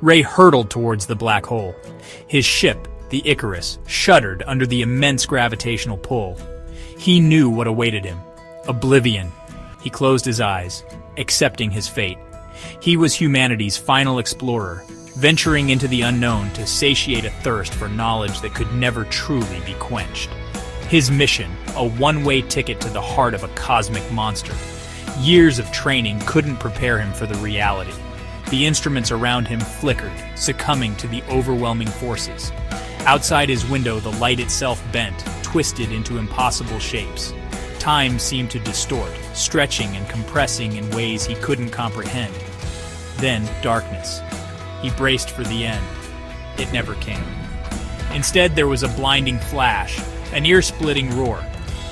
Ray hurtled towards the black hole. His ship, the Icarus, shuddered under the immense gravitational pull. He knew what awaited him. Oblivion. He closed his eyes, accepting his fate. He was humanity's final explorer, venturing into the unknown to satiate a thirst for knowledge that could never truly be quenched. His mission, a one-way ticket to the heart of a cosmic monster. Years of training couldn't prepare him for the reality. The instruments around him flickered, succumbing to the overwhelming forces. Outside his window, the light itself bent, twisted into impossible shapes. Time seemed to distort, stretching and compressing in ways he couldn't comprehend. Then, darkness. He braced for the end. It never came. Instead, there was a blinding flash, an ear-splitting roar.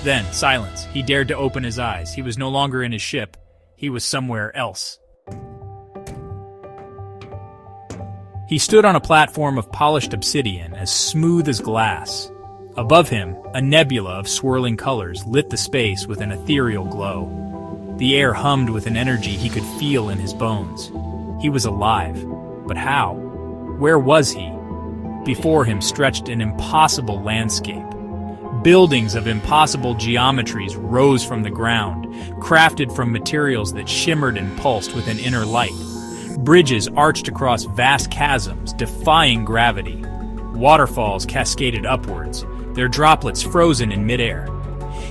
Then, silence. He dared to open his eyes. He was no longer in his ship. He was somewhere else. He stood on a platform of polished obsidian, as smooth as glass. Above him, a nebula of swirling colors lit the space with an ethereal glow. The air hummed with an energy he could feel in his bones. He was alive. But how? Where was he? Before him stretched an impossible landscape. Buildings of impossible geometries rose from the ground, crafted from materials that shimmered and pulsed with an inner light. Bridges arched across vast chasms, defying gravity. Waterfalls cascaded upwards, their droplets frozen in midair.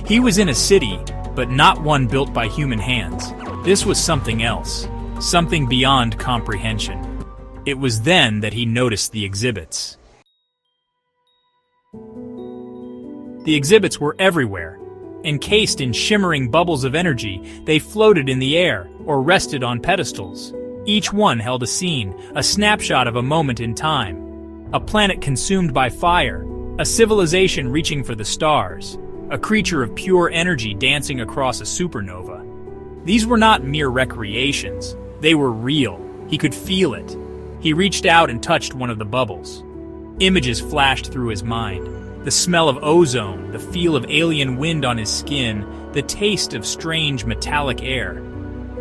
He was in a city, but not one built by human hands. This was something else, something beyond comprehension. It was then that he noticed the exhibits. The exhibits were everywhere. Encased in shimmering bubbles of energy, they floated in the air or rested on pedestals. Each one held a scene, a snapshot of a moment in time. A planet consumed by fire, a civilization reaching for the stars, a creature of pure energy dancing across a supernova. These were not mere recreations. They were real. He could feel it. He reached out and touched one of the bubbles. Images flashed through his mind. The smell of ozone, the feel of alien wind on his skin, the taste of strange metallic air.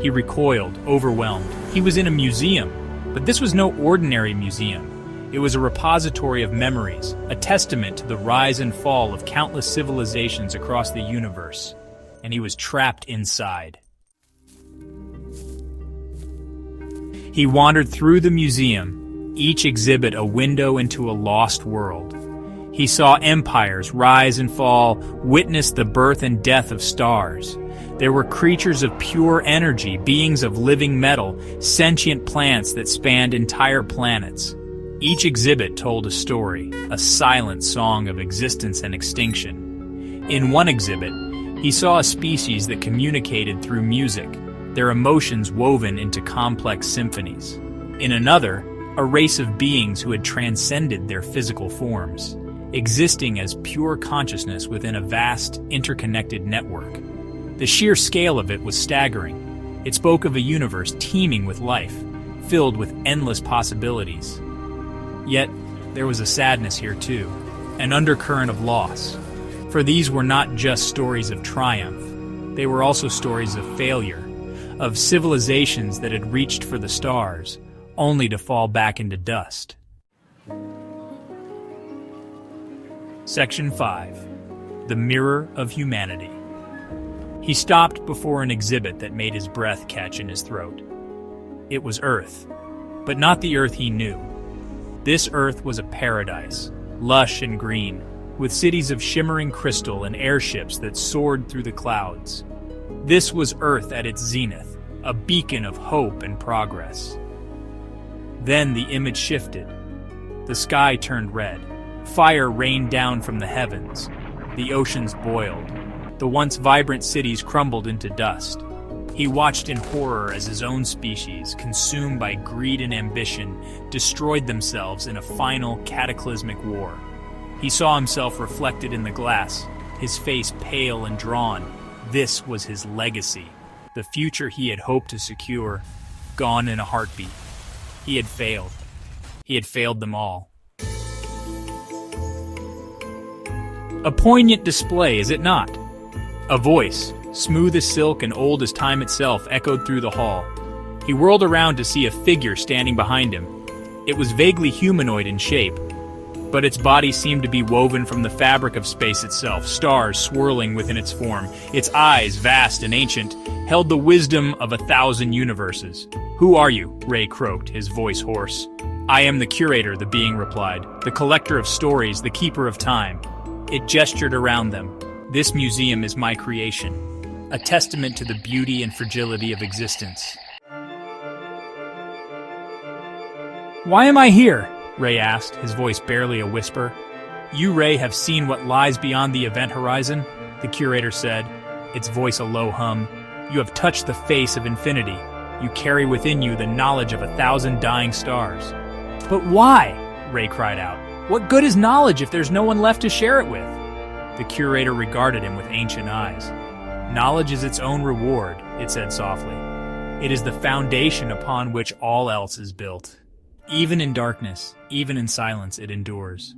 He recoiled, overwhelmed. He was in a museum, but this was no ordinary museum. It was a repository of memories, a testament to the rise and fall of countless civilizations across the universe. And he was trapped inside. He wandered through the museum, each exhibit a window into a lost world. He saw empires rise and fall, witnessed the birth and death of stars. There were creatures of pure energy, beings of living metal, sentient plants that spanned entire planets. Each exhibit told a story, a silent song of existence and extinction. In one exhibit, he saw a species that communicated through music, their emotions woven into complex symphonies. In another, a race of beings who had transcended their physical forms, existing as pure consciousness within a vast, interconnected network. The sheer scale of it was staggering. It spoke of a universe teeming with life, filled with endless possibilities. Yet, there was a sadness here too, an undercurrent of loss. For these were not just stories of triumph, they were also stories of failure, of civilizations that had reached for the stars, only to fall back into dust. Section 5. The Mirror of Humanity. He stopped before an exhibit that made his breath catch in his throat. It was Earth, but not the Earth he knew. This Earth was a paradise, lush and green, with cities of shimmering crystal and airships that soared through the clouds. This was Earth at its zenith, a beacon of hope and progress. Then the image shifted. The sky turned red. Fire rained down from the heavens. The oceans boiled. The once vibrant cities crumbled into dust. He watched in horror as his own species, consumed by greed and ambition, destroyed themselves in a final cataclysmic war. He saw himself reflected in the glass, his face pale and drawn. This was his legacy, the future he had hoped to secure, gone in a heartbeat. He had failed. He had failed them all. A poignant display, is it not? A voice, smooth as silk and old as time itself, echoed through the hall. He whirled around to see a figure standing behind him. It was vaguely humanoid in shape, but its body seemed to be woven from the fabric of space itself, stars swirling within its form. Its eyes, vast and ancient, held the wisdom of 1,000 universes. "Who are you?" Ray croaked, his voice hoarse. "I am the curator," the being replied, "the collector of stories, the keeper of time." It gestured around them. "This museum is my creation, a testament to the beauty and fragility of existence." "Why am I here?" Ray asked, his voice barely a whisper. "You, Ray, have seen what lies beyond the event horizon," the curator said, its voice a low hum. "You have touched the face of infinity. You carry within you the knowledge of 1,000 dying stars." "But why?" Ray cried out. "What good is knowledge if there's no one left to share it with?" The curator regarded him with ancient eyes. "Knowledge is its own reward," it said softly. "It is the foundation upon which all else is built. Even in darkness, even in silence, it endures."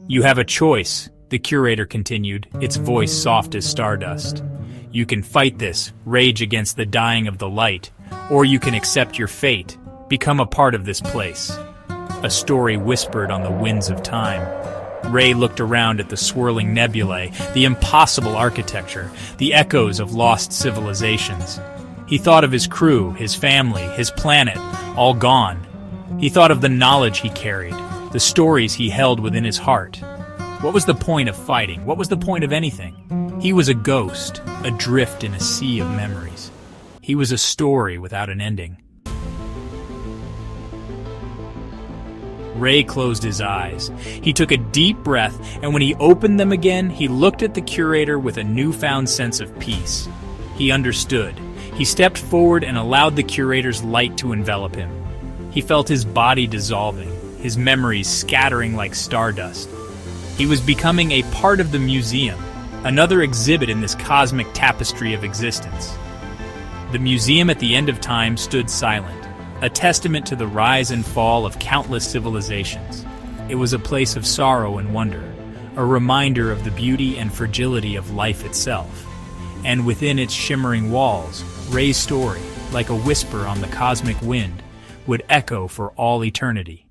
"You have a choice," the curator continued, its voice soft as stardust. "You can fight this, rage against the dying of the light, or you can accept your fate, become a part of this place." A story whispered on the winds of time. Ray looked around at the swirling nebulae, the impossible architecture, the echoes of lost civilizations. He thought of his crew, his family, his planet, all gone. He thought of the knowledge he carried, the stories he held within his heart. What was the point of fighting? What was the point of anything? He was a ghost, adrift in a sea of memories. He was a story without an ending. Ray closed his eyes. He took a deep breath, and when he opened them again, he looked at the curator with a newfound sense of peace. He understood. He stepped forward and allowed the curator's light to envelop him. He felt his body dissolving, his memories scattering like stardust. He was becoming a part of the museum, another exhibit in this cosmic tapestry of existence. The museum at the end of time stood silent, a testament to the rise and fall of countless civilizations. It was a place of sorrow and wonder, a reminder of the beauty and fragility of life itself. And within its shimmering walls, Ray's story, like a whisper on the cosmic wind, would echo for all eternity.